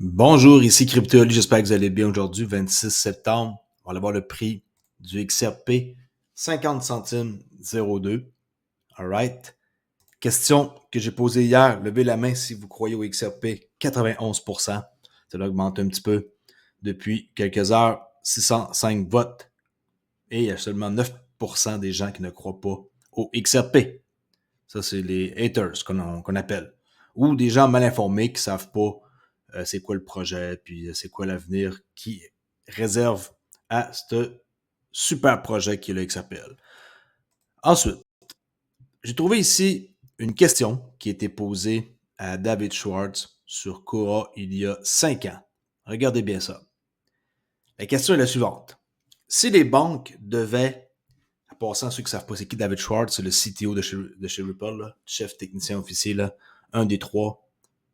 Bonjour, ici Cryptoli, j'espère que vous allez bien aujourd'hui, 26 septembre. On va aller voir le prix du XRP, 50 centimes 02. Alright. Question que j'ai posée hier, levez la main si vous croyez au XRP, 91%. Ça a augmenté un petit peu depuis quelques heures, 605 votes. Et il y a seulement 9% des gens qui ne croient pas au XRP. Ça, c'est les haters qu'on appelle. Ou des gens mal informés qui ne savent pas c'est quoi le projet, puis c'est quoi l'avenir qui réserve à ce super projet qui est le XRPL. Ensuite, j'ai trouvé ici une question qui a été posée à David Schwartz sur Quora il y a 5 ans. Regardez bien ça. La question est la suivante. Si les banques devaient, en passant ceux qui ne savent pas c'est qui David Schwartz, c'est le CTO de chez Ripple, là, chef technicien officier, là, un des 3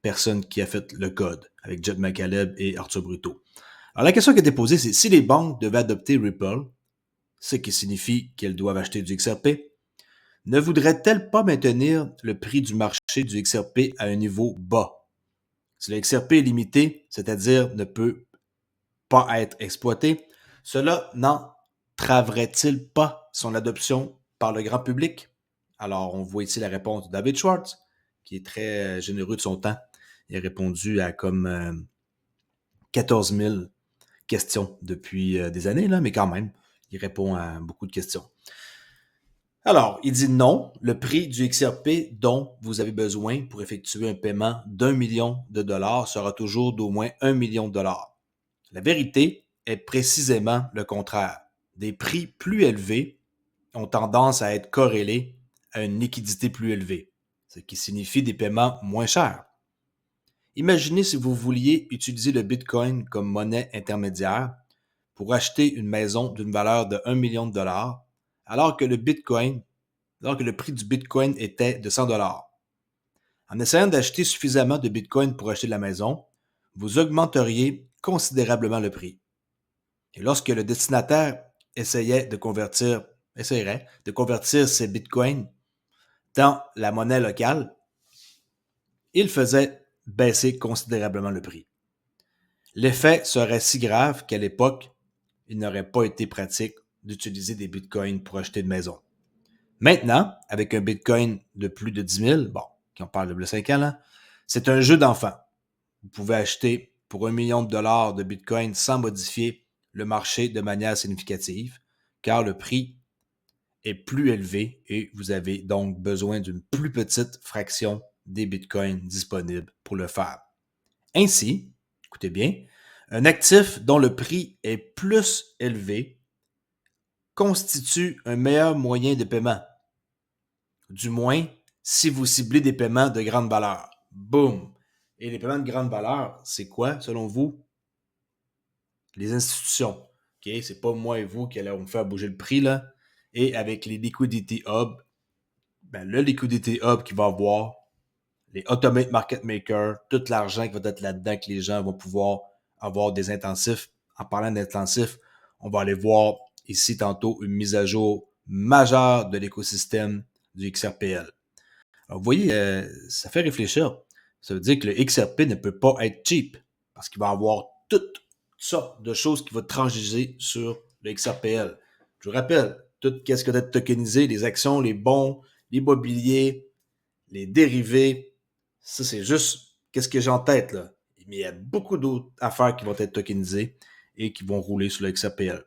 personnes qui a fait le code avec Jed McCaleb et Arthur Bruto. Alors la question qui a été posée, c'est si les banques devaient adopter Ripple, ce qui signifie qu'elles doivent acheter du XRP, ne voudraient-elles pas maintenir le prix du marché du XRP à un niveau bas? Si le XRP est limité, c'est-à-dire ne peut pas être exploité, cela n'entraverait-il pas son adoption par le grand public? Alors, on voit ici la réponse de David Schwartz, qui est très généreux de son temps. Il a répondu à comme 14 000 questions depuis des années, là, mais quand même, il répond à beaucoup de questions. Alors, il dit non, le prix du XRP dont vous avez besoin pour effectuer un paiement d'1 million de dollars sera toujours d'au moins 1 million de dollars. La vérité est précisément le contraire. Des prix plus élevés ont tendance à être corrélés à une liquidité plus élevée, ce qui signifie des paiements moins chers. Imaginez si vous vouliez utiliser le Bitcoin comme monnaie intermédiaire pour acheter une maison d'une valeur de 1 million de dollars, alors que le prix du Bitcoin était de 100 dollars. En essayant d'acheter suffisamment de Bitcoin pour acheter la maison, vous augmenteriez considérablement le prix. Et lorsque le destinataire essayerait de convertir ses bitcoins dans la monnaie locale, il faisait baisser considérablement le prix. L'effet serait si grave qu'à l'époque, il n'aurait pas été pratique d'utiliser des bitcoins pour acheter une maison. Maintenant, avec un bitcoin de plus de 10 000, bon, qui on parle de 5 ans, là, c'est un jeu d'enfant. Vous pouvez acheter pour 1 million de dollars de bitcoin sans modifier le marché de manière significative, car le prix est plus élevé et vous avez donc besoin d'une plus petite fraction des bitcoins disponibles pour le faire. Ainsi, écoutez bien, un actif dont le prix est plus élevé constitue un meilleur moyen de paiement. Du moins, si vous ciblez des paiements de grande valeur. Boum! Et les paiements de grande valeur, c'est quoi, selon vous? Les institutions. Okay? C'est pas moi et vous qui allons faire bouger le prix, là. Et avec les liquidity hubs, le liquidity hub qui va avoir les automate market makers, tout l'argent qui va être là-dedans, que les gens vont pouvoir avoir des intensifs. En parlant d'intensifs, on va aller voir ici tantôt une mise à jour majeure de l'écosystème du XRPL. Alors, vous voyez, ça fait réfléchir. Ça veut dire que le XRP ne peut pas être cheap parce qu'il va avoir toutes sortes de choses qui vont transiger sur le XRPL. Je vous rappelle, tout ce que d'être tokenisé, les actions, les bons, l'immobilier, les dérivés, ça c'est juste qu'est-ce que j'ai en tête là. Mais il y a beaucoup d'autres affaires qui vont être tokenisées et qui vont rouler sur le XRPL.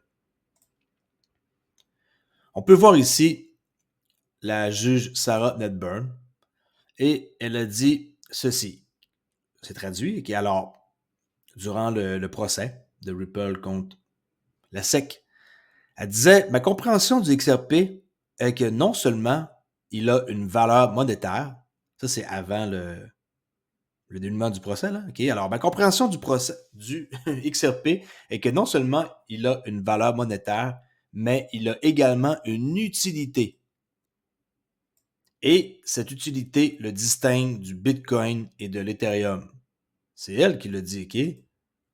On peut voir ici la juge Sarah Nedburn et elle a dit ceci. C'est traduit. Et alors, durant le procès de Ripple contre la SEC, elle disait ma compréhension du XRP est que non seulement il a une valeur monétaire, ça c'est avant le dénouement du procès, là. OK? Alors, ma compréhension du procès du XRP est que non seulement il a une valeur monétaire, mais il a également une utilité. Et cette utilité le distingue du Bitcoin et de l'Ethereum. C'est elle qui le dit, OK?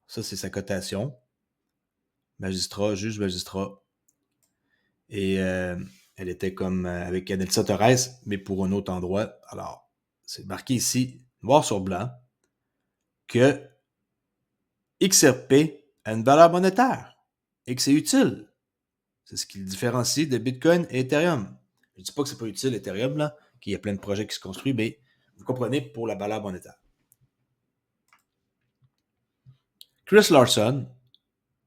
Ça, c'est sa cotation. Magistrat, juge magistrat. Et elle était comme avec Anelsa Torres, mais pour un autre endroit. Alors, c'est marqué ici, noir sur blanc, que XRP a une valeur monétaire et que c'est utile. C'est ce qui le différencie de Bitcoin et Ethereum. Je ne dis pas que c'est pas utile, Ethereum, là, qu'il y a plein de projets qui se construisent, mais vous comprenez pour la valeur monétaire. Chris Larson,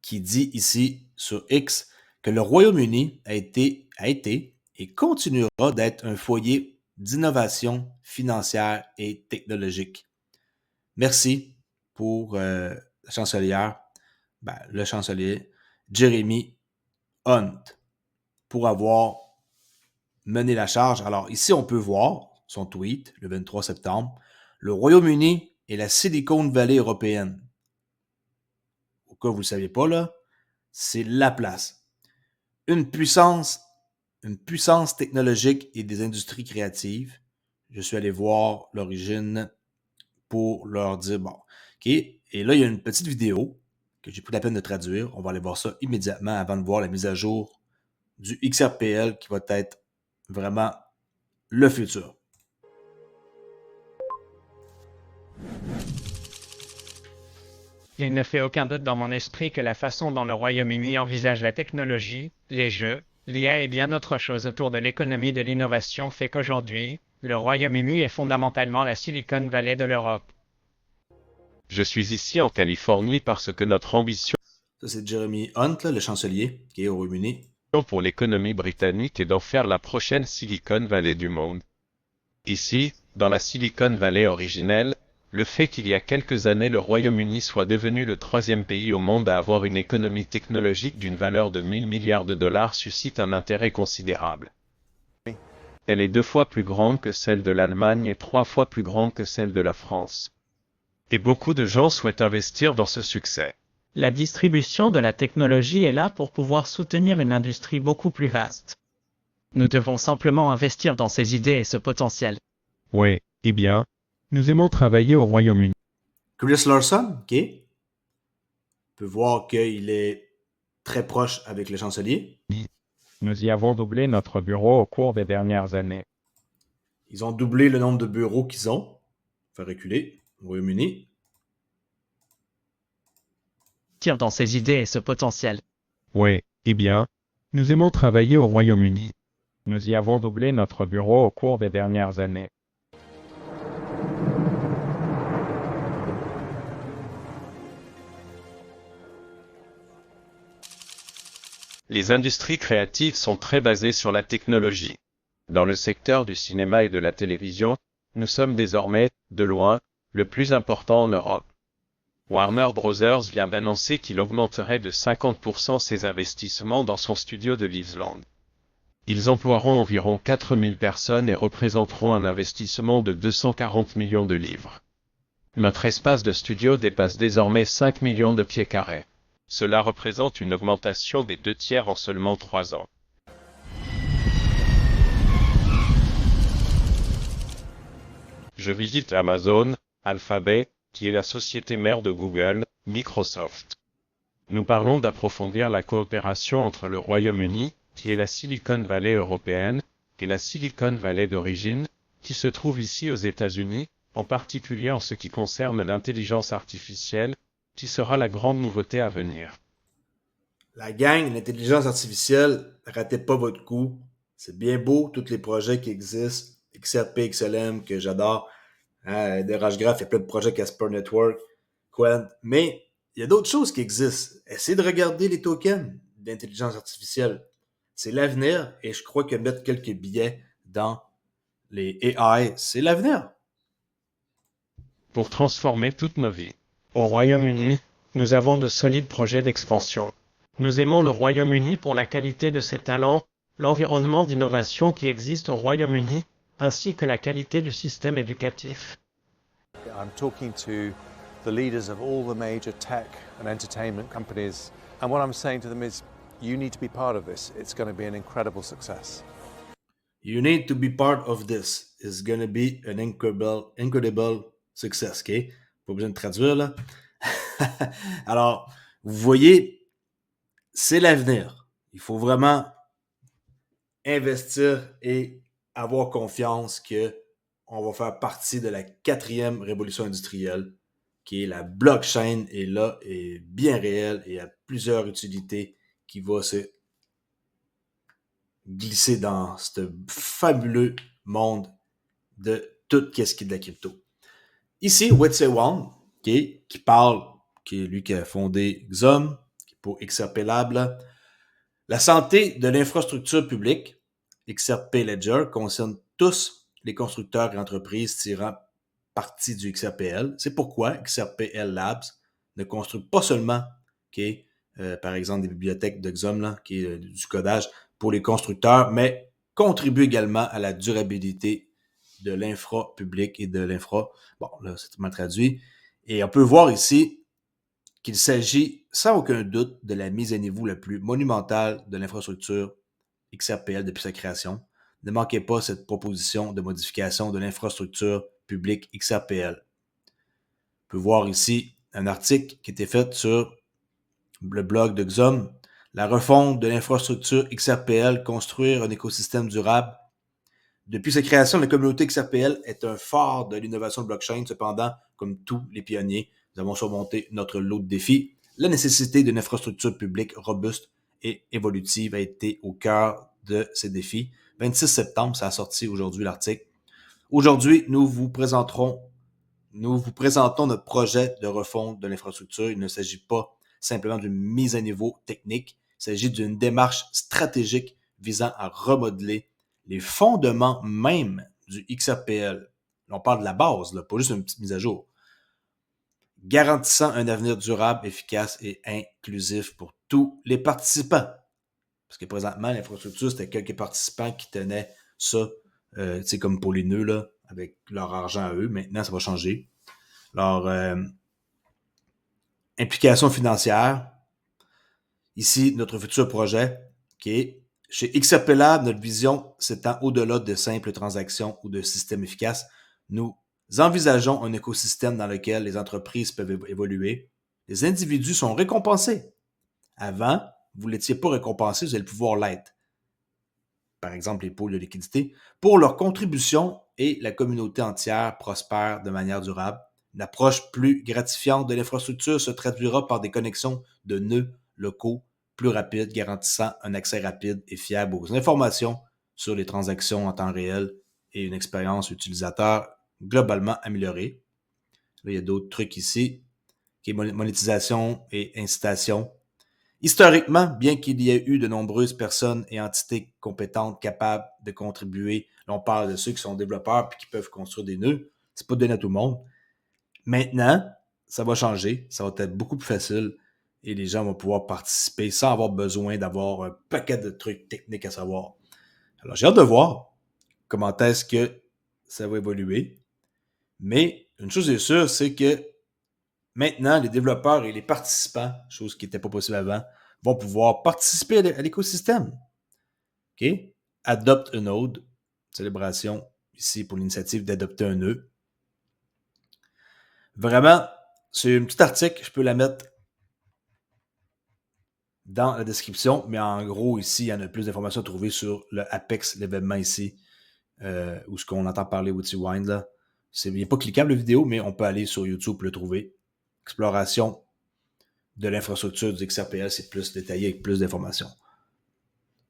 qui dit ici sur X que le Royaume-Uni a été et continuera d'être un foyer d'innovation financière et technologique. Merci pour la chancelière, le chancelier Jeremy Hunt, pour avoir mené la charge. Alors ici, on peut voir son tweet le 23 septembre. Le Royaume-Uni est la Silicon Valley européenne. Au cas où vous ne le saviez pas, là, c'est la place. Une puissance technologique et des industries créatives. Je suis allé voir l'origine pour leur dire, bon, OK, et là, il y a une petite vidéo que j'ai pris la peine de traduire. On va aller voir ça immédiatement avant de voir la mise à jour du XRPL qui va être vraiment le futur. Il ne fait aucun doute dans mon esprit que la façon dont le Royaume-Uni envisage la technologie, les jeux, l'IA et bien autre chose autour de l'économie de l'innovation fait qu'aujourd'hui, le Royaume-Uni est fondamentalement la Silicon Valley de l'Europe. Je suis ici en Californie parce que notre ambition Ça, c'est Jeremy Hunt, là, le chancelier, qui est au Royaume-Uni. pour l'économie britannique est d'en faire la prochaine Silicon Valley du monde. Ici, dans la Silicon Valley originelle, le fait qu'il y a quelques années le Royaume-Uni soit devenu le 3e pays au monde à avoir une économie technologique d'une valeur de 1000 milliards de dollars suscite un intérêt considérable. Elle est 2 fois plus grande que celle de l'Allemagne et 3 fois plus grande que celle de la France. Et beaucoup de gens souhaitent investir dans ce succès. La distribution de la technologie est là pour pouvoir soutenir une industrie beaucoup plus vaste. Nous devons simplement investir dans ces idées et ce potentiel. Oui, eh bien, nous aimons travailler au Royaume-Uni. Chris Larson, OK. On peut voir qu'il est très proche avec le chancelier. Nous y avons doublé notre bureau au cours des dernières années. Ils ont doublé le nombre de bureaux qu'ils ont. Faire reculer au Royaume-Uni. Investir dans ces idées et ce potentiel. Oui, eh bien, nous aimons travailler au Royaume-Uni. Nous y avons doublé notre bureau au cours des dernières années. Les industries créatives sont très basées sur la technologie. Dans le secteur du cinéma et de la télévision, nous sommes désormais, de loin, le plus important en Europe. Warner Bros. Vient d'annoncer qu'il augmenterait de 50% ses investissements dans son studio de Liveland. Ils emploieront environ 4000 personnes et représenteront un investissement de 240 millions de livres. Notre espace de studio dépasse désormais 5 millions de pieds carrés. Cela représente une augmentation des 2/3 en seulement 3 ans. Je visite Amazon, Alphabet, qui est la société mère de Google, Microsoft. Nous parlons d'approfondir la coopération entre le Royaume-Uni, qui est la Silicon Valley européenne, et la Silicon Valley d'origine, qui se trouve ici aux États-Unis, en particulier en ce qui concerne l'intelligence artificielle, qui sera la grande nouveauté à venir. La gang, l'intelligence artificielle, ratez pas votre coup. C'est bien beau, tous les projets qui existent. XRP, XLM, que j'adore. De Rajgraph, il y a plein de projets Casper Network, Quant. Mais il y a d'autres choses qui existent. Essayez de regarder les tokens d'intelligence artificielle. C'est l'avenir et je crois que mettre quelques billets dans les AI, c'est l'avenir. Pour transformer toutes nos vies. Au Royaume-Uni, nous avons de solides projets d'expansion. Nous aimons le Royaume-Uni pour la qualité de ses talents, l'environnement d'innovation qui existe au Royaume-Uni, ainsi que la qualité du système éducatif. I'm talking to the leaders of all the major tech and entertainment companies, and what I'm saying to them is, you need to be part of this. It's going to be an incredible success. You need to be part of this. It's gonna be an incredible success, OK? Pas besoin de traduire, là. Alors, vous voyez, c'est l'avenir. Il faut vraiment investir et avoir confiance que on va faire partie de la 4e révolution industrielle qui est la blockchain, est là, est bien réelle et a plusieurs utilités qui vont se glisser dans ce fabuleux monde de tout ce qui est de la crypto. Ici, Wei-Tse Wang, qui parle, qui est lui qui a fondé XOM, pour XRP Lab, là. La santé de l'infrastructure publique, XRP Ledger, concerne tous les constructeurs et entreprises tirant parti du XRPL. C'est pourquoi XRPL Labs ne construit pas seulement, par exemple, des bibliothèques de XOM, là, qui est du codage pour les constructeurs, mais contribue également à la durabilité de l'infra public et de l'infra. Bon, là, c'est mal traduit. Et on peut voir ici qu'il s'agit sans aucun doute de la mise à niveau la plus monumentale de l'infrastructure XRPL depuis sa création. Ne manquez pas cette proposition de modification de l'infrastructure publique XRPL. On peut voir ici un article qui a été fait sur le blog de XOM, la refonte de l'infrastructure XRPL, construire un écosystème durable. Depuis sa création, la communauté XRPL est un phare de l'innovation de blockchain. Cependant, comme tous les pionniers, nous avons surmonté notre lot de défis. La nécessité d'une infrastructure publique robuste et évolutive a été au cœur de ces défis. 26 septembre, ça a sorti aujourd'hui l'article. Aujourd'hui, nous vous présentons notre projet de refonte de l'infrastructure. Il ne s'agit pas simplement d'une mise à niveau technique. Il s'agit d'une démarche stratégique visant à remodeler les fondements même du XRPL. Là, on parle de la base, là, pas juste une petite mise à jour. Garantissant un avenir durable, efficace et inclusif pour tous les participants. Parce que présentement, l'infrastructure, c'était quelques participants qui tenaient ça, comme pour les nœuds, là, avec leur argent à eux. Maintenant, ça va changer. Leur implication financière. Ici, notre futur projet, qui est chez XRP Lab, notre vision s'étend au-delà de simples transactions ou de systèmes efficaces. Nous envisageons un écosystème dans lequel les entreprises peuvent évoluer. Les individus sont récompensés. Avant, vous n'étiez pas récompensé, vous allez pouvoir l'être. Par exemple, les pôles de liquidité, pour leur contribution et la communauté entière prospère de manière durable. Une approche plus gratifiante de l'infrastructure se traduira par des connexions de nœuds locaux plus rapides, garantissant un accès rapide et fiable aux informations sur les transactions en temps réel et une expérience utilisateur globalement améliorée. Là, il y a d'autres trucs ici, qui est monétisation et incitation. Historiquement, bien qu'il y ait eu de nombreuses personnes et entités compétentes capables de contribuer, là on parle de ceux qui sont développeurs et qui peuvent construire des nœuds, c'est pas donné à tout le monde. Maintenant, ça va changer, ça va être beaucoup plus facile et les gens vont pouvoir participer sans avoir besoin d'avoir un paquet de trucs techniques à savoir. Alors, j'ai hâte de voir comment est-ce que ça va évoluer. Mais une chose est sûre, c'est que maintenant, les développeurs et les participants, chose qui n'était pas possible avant, vont pouvoir participer à l'écosystème. OK? Adopt a node. Célébration ici pour l'initiative d'adopter un nœud. Vraiment, c'est un petit article, je peux la mettre dans la description, mais en gros, ici, il y en a plus d'informations à trouver sur le Apex, l'événement ici, où ce qu'on entend parler Wei-Tse Wang, là. Il n'est pas cliquable la vidéo, mais on peut aller sur YouTube pour le trouver. Exploration de l'infrastructure du XRPL, c'est plus détaillé avec plus d'informations.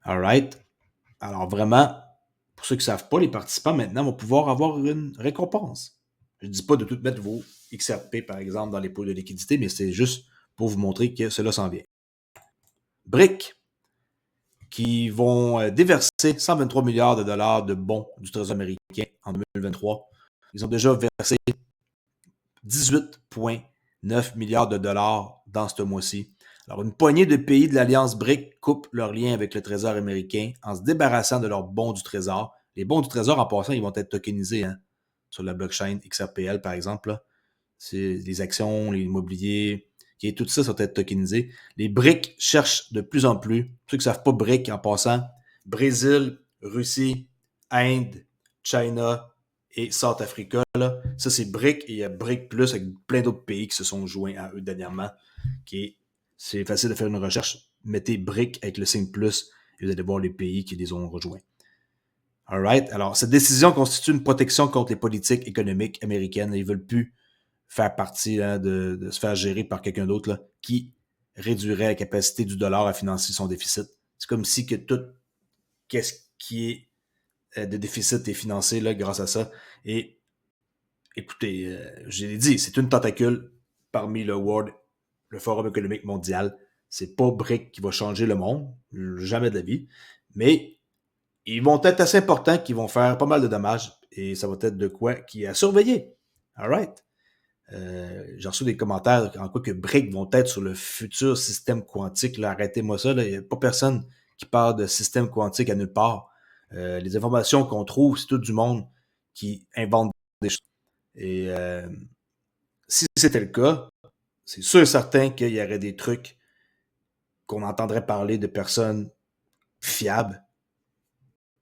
Alright. Alors vraiment, pour ceux qui ne savent pas, les participants maintenant vont pouvoir avoir une récompense. Je ne dis pas de tout mettre vos XRP, par exemple, dans les pôles de liquidité, mais c'est juste pour vous montrer que cela s'en vient. BRIC, qui vont déverser 123 milliards de dollars de bons du Trésor américain en 2023. Ils ont déjà versé 18,9 milliards de dollars dans ce mois-ci. Alors, une poignée de pays de l'Alliance BRIC coupent leur lien avec le Trésor américain en se débarrassant de leurs bons du Trésor. Les bons du Trésor, en passant, ils vont être tokenisés sur la blockchain XRPL, par exemple. Là. C'est les actions, l'immobilier, tout ça va être tokenisé. Les BRIC cherchent de plus en plus. Pour ceux qui ne savent pas BRIC, en passant, Brésil, Russie, Inde, China et South Africa. Là. Ça, c'est BRIC et il y a BRIC Plus avec plein d'autres pays qui se sont joints à eux dernièrement. C'est facile de faire une recherche. Mettez BRIC avec le signe plus et vous allez voir les pays qui les ont rejoints. Alright. Alors, cette décision constitue une protection contre les politiques économiques américaines. Ils ne veulent plus faire partie hein, de se faire gérer par quelqu'un d'autre là, qui réduirait la capacité du dollar à financer son déficit. C'est comme si que tout qu'est-ce qui est de déficit est financé là, grâce à ça. Et écoutez, je l'ai dit, c'est une tentacule parmi le Forum économique mondial. C'est pas BRIC qui va changer le monde, jamais de la vie, mais ils vont être assez importants qu'ils vont faire pas mal de dommages et ça va être de quoi qui est à surveiller. All right? J'ai reçu des commentaires en quoi que BRIC vont être sur le futur système quantique. Là, arrêtez-moi ça. Il n'y a pas personne qui parle de système quantique à nulle part. Les informations qu'on trouve, c'est tout du monde qui invente des choses. Et si c'était le cas, c'est sûr et certain qu'il y aurait des trucs qu'on entendrait parler de personnes fiables.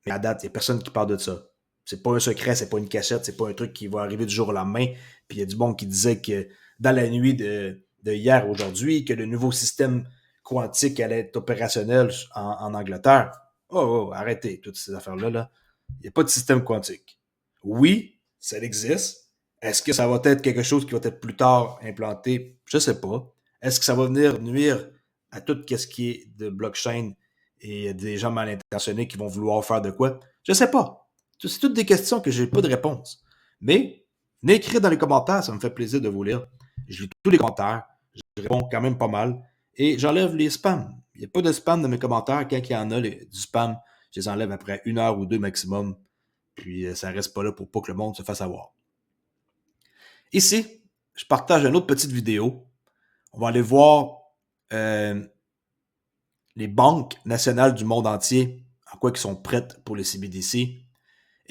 Mais à date, il n'y a personne qui parle de ça. C'est pas un secret, c'est pas une cachette, c'est pas un truc qui va arriver du jour au lendemain. Puis il y a du monde qui disait que dans la nuit de hier aujourd'hui, que le nouveau système quantique allait être opérationnel en Angleterre. Oh, arrêtez toutes ces affaires-là. Là. Il n'y a pas de système quantique. Oui, ça existe. Est-ce que ça va être quelque chose qui va être plus tard implanté? Je ne sais pas. Est-ce que ça va venir nuire à tout ce qui est de blockchain et des gens mal intentionnés qui vont vouloir faire de quoi? Je ne sais pas. C'est toutes des questions que je n'ai pas de réponse. Mais venez écrire dans les commentaires, ça me fait plaisir de vous lire. Je lis tous les commentaires, je réponds quand même pas mal et j'enlève les spams. Il n'y a pas de spam dans mes commentaires. Quand il y en a du spam, je les enlève après 1 heure ou 2 maximum. Puis ça ne reste pas là pour pas que le monde se fasse avoir. Ici, je partage une autre petite vidéo. On va aller voir les banques nationales du monde entier, en quoi ils sont prêtes pour les CBDC.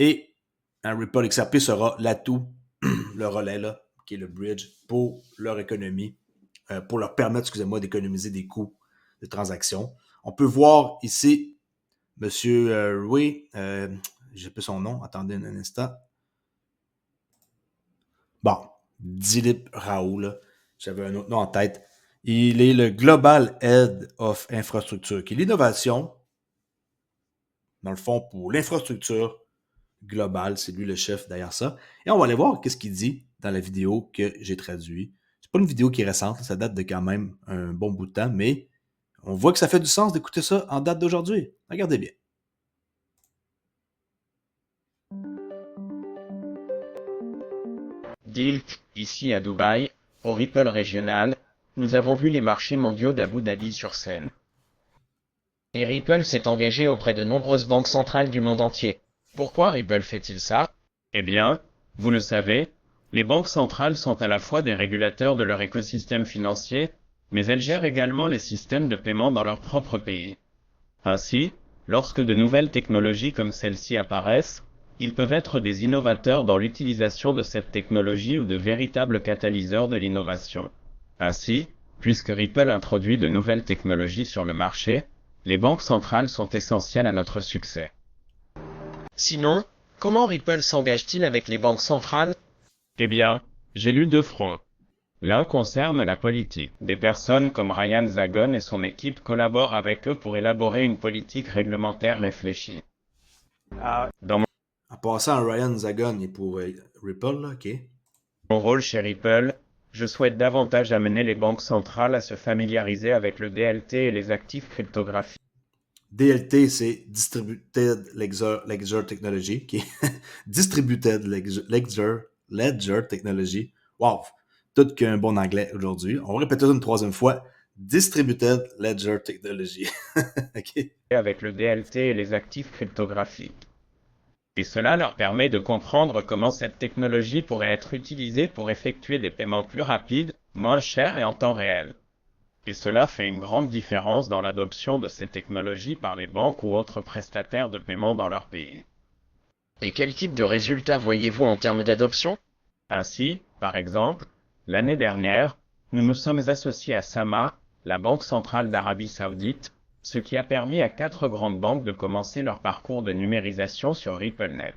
Et un Ripple XRP sera l'atout, le relais, là, qui est le bridge pour leur économie, pour leur permettre, excusez-moi, d'économiser des coûts de transaction. On peut voir ici M. Rui, j'ai plus son nom, attendez un instant. Bon, Dilip Rao, là, j'avais un autre nom en tête. Il est le Global Head of Infrastructure, qui est l'innovation, dans le fond, pour l'infrastructure globale. C'est lui le chef derrière ça. Et on va aller voir qu'est-ce qu'il dit dans la vidéo que j'ai traduite. C'est pas une vidéo qui est récente, ça date de quand même un bon bout de temps, mais on voit que ça fait du sens d'écouter ça en date d'aujourd'hui. Regardez bien. Deal, ici à Dubaï, au Ripple régional, nous avons vu les marchés mondiaux d'Abu Dhabi sur scène. Et Ripple s'est engagé auprès de nombreuses banques centrales du monde entier. Pourquoi Ripple fait-il ça? Eh bien, vous le savez, les banques centrales sont à la fois des régulateurs de leur écosystème financier, mais elles gèrent également les systèmes de paiement dans leur propre pays. Ainsi, lorsque de nouvelles technologies comme celle-ci apparaissent, ils peuvent être des innovateurs dans l'utilisation de cette technologie ou de véritables catalyseurs de l'innovation. Ainsi, puisque Ripple introduit de nouvelles technologies sur le marché, les banques centrales sont essentielles à notre succès. Sinon, comment Ripple s'engage-t-il avec les banques centrales? Eh bien, j'ai lu 2 fronts. L'un concerne la politique. Des personnes comme Ryan Zagon et son équipe collaborent avec eux pour élaborer une politique réglementaire réfléchie. Dans En passant, Ryan Zagon est pour Ripple, là, OK? mon rôle chez Ripple, je souhaite davantage amener les banques centrales à se familiariser avec le DLT et les actifs cryptographiques. DLT, c'est Distributed Ledger Technology, qui est Distributed Ledger Technology. Wow! Tout qu'un bon anglais aujourd'hui. On va répéter ça une 3e fois. Distributed Ledger Technology. OK? Avec le DLT et les actifs cryptographiques. Et cela leur permet de comprendre comment cette technologie pourrait être utilisée pour effectuer des paiements plus rapides, moins chers et en temps réel. Et cela fait une grande différence dans l'adoption de ces technologies par les banques ou autres prestataires de paiement dans leur pays. Et quel type de résultats voyez-vous en termes d'adoption? Ainsi, par exemple, l'année dernière, nous nous sommes associés à Sama, la Banque centrale d'Arabie Saoudite, ce qui a permis à 4 grandes banques de commencer leur parcours de numérisation sur RippleNet.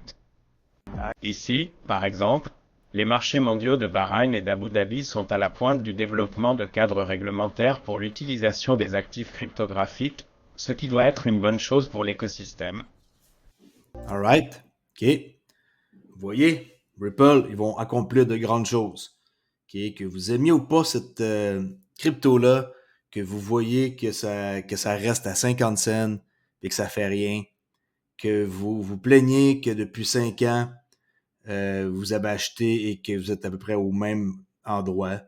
Ici, par exemple, les marchés mondiaux de Bahreïn et d'Abu Dhabi sont à la pointe du développement de cadres réglementaires pour l'utilisation des actifs cryptographiques, ce qui doit être une bonne chose pour l'écosystème. Alright, OK. Vous voyez, Ripple, ils vont accomplir de grandes choses que vous aimiez ou pas cette crypto-là, que vous voyez que ça reste à 50 cents et que ça fait rien, que vous vous plaignez que depuis 5 ans, vous avez acheté et que vous êtes à peu près au même endroit.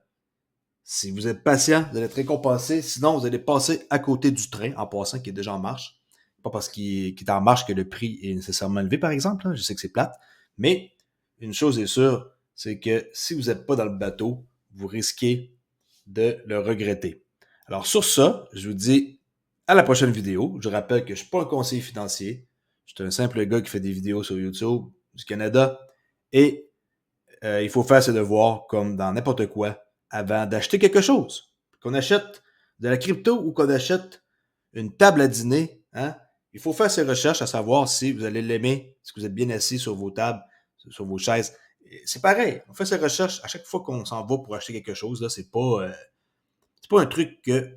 Si vous êtes patient, vous allez être récompensé. Sinon, vous allez passer à côté du train en passant qui est déjà en marche. Pas parce qu'il est en marche que le prix est nécessairement élevé, par exemple. Je sais que c'est plate. Mais une chose est sûre, c'est que si vous n'êtes pas dans le bateau, vous risquez de le regretter. Alors sur ça, je vous dis à la prochaine vidéo. Je rappelle que je ne suis pas un conseiller financier. Je suis un simple gars qui fait des vidéos sur YouTube du Canada. Et il faut faire ses devoirs comme dans n'importe quoi avant d'acheter quelque chose. Qu'on achète de la crypto ou qu'on achète une table à dîner, hein, il faut faire ses recherches à savoir si vous allez l'aimer, si vous êtes bien assis sur vos tables, sur vos chaises. C'est pareil, on fait ses recherches à chaque fois qu'on s'en va pour acheter quelque chose. Là, c'est pas un truc que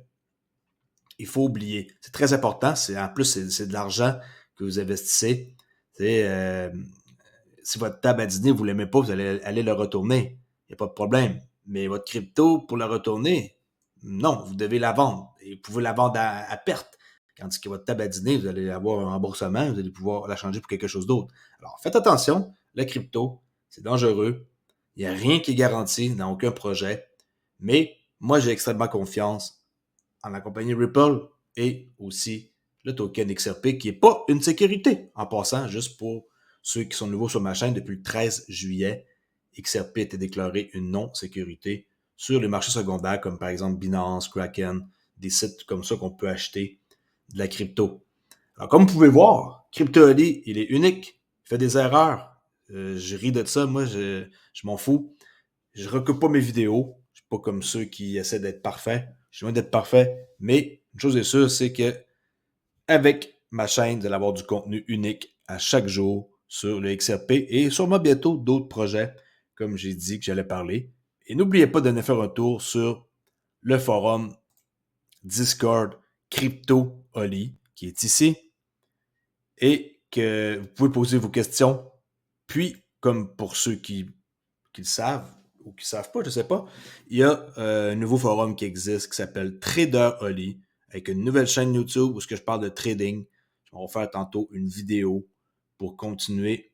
il faut oublier. C'est très important. En plus, c'est de l'argent que vous investissez. Si votre table à dîner, vous ne l'aimez pas, vous allez aller le retourner. Il n'y a pas de problème. Mais votre crypto, pour la retourner, non, vous devez la vendre. Et vous pouvez la vendre à perte. Tandis que votre table à dîner, vous allez avoir un remboursement, vous allez pouvoir la changer pour quelque chose d'autre. Alors, faites attention, la crypto, c'est dangereux. Il n'y a rien qui est garanti dans aucun projet. Mais moi, j'ai extrêmement confiance en la compagnie Ripple et aussi le token XRP qui n'est pas une sécurité. En passant, juste pour ceux qui sont nouveaux sur ma chaîne, depuis le 13 juillet, XRP a été déclaré une non-sécurité sur les marchés secondaires comme par exemple Binance, Kraken, des sites comme ça qu'on peut acheter de la crypto. Alors comme vous pouvez voir, CryptoOli, il est unique, il fait des erreurs. Je ris de ça, moi je m'en fous. Je recoupe pas mes vidéos, je suis pas comme ceux qui essaient d'être parfaits. Je suis loin d'être parfait, mais une chose est sûre, c'est que avec ma chaîne, vous allez avoir du contenu unique à chaque jour sur le XRP et sûrement bientôt d'autres projets, comme j'ai dit que j'allais parler. Et n'oubliez pas de venir faire un tour sur le forum Discord CryptoOli qui est ici et que vous pouvez poser vos questions. Puis, comme pour ceux qui le savent ou qui ne savent pas, je ne sais pas, il y a un nouveau forum qui existe qui s'appelle TraderOli avec une nouvelle chaîne YouTube où je parle de trading. Je vais faire tantôt une vidéo pour continuer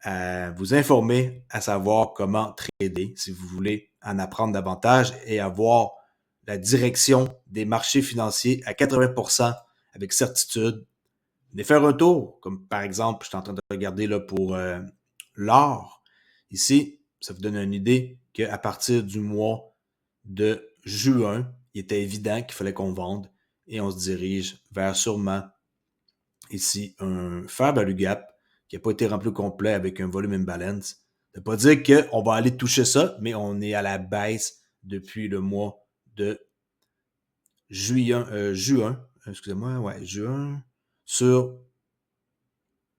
à vous informer, à savoir comment trader si vous voulez en apprendre davantage et avoir la direction des marchés financiers à 80% avec certitude. Venez faire un tour, comme par exemple, je suis en train de regarder là pour l'or. Ici, ça vous donne une idée qu'à partir du mois de juin, il était évident qu'il fallait qu'on vende et on se dirige vers sûrement ici un fair value gap qui n'a pas été rempli au complet avec un volume imbalance. Ça ne veut pas dire qu'on va aller toucher ça, mais on est à la baisse depuis le mois de juin, sur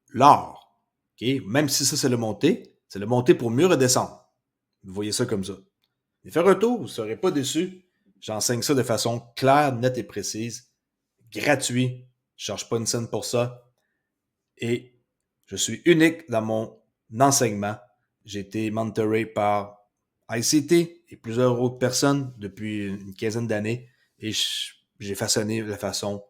l'or. Okay? Même si ça, c'est le monter pour mieux redescendre. Vous voyez ça comme ça. Et faire un tour, vous ne serez pas déçus. J'enseigne ça de façon claire, nette et précise. Gratuit. Je ne charge pas une scène pour ça. Et je suis unique dans mon enseignement. J'ai été mentoré par ICT et plusieurs autres personnes depuis une quinzaine d'années. Et j'ai façonné la façon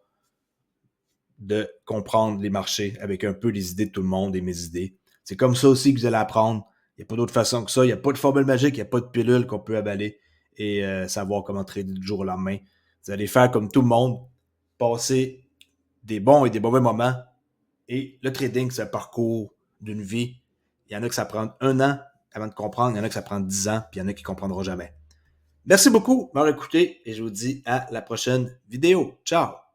de comprendre les marchés avec un peu les idées de tout le monde et mes idées. C'est comme ça aussi que vous allez apprendre. Il n'y a pas d'autre façon que ça. Il n'y a pas de formule magique, il n'y a pas de pilule qu'on peut avaler et savoir comment trader du jour au lendemain. Vous allez faire comme tout le monde, passer des bons et des mauvais moments. Et le trading, c'est un parcours d'une vie. Il y en a que ça prend 1 an avant de comprendre, il y en a que ça prend 10 ans, puis il y en a qui ne comprendront jamais. Merci beaucoup de m'avoir écouté et je vous dis à la prochaine vidéo. Ciao!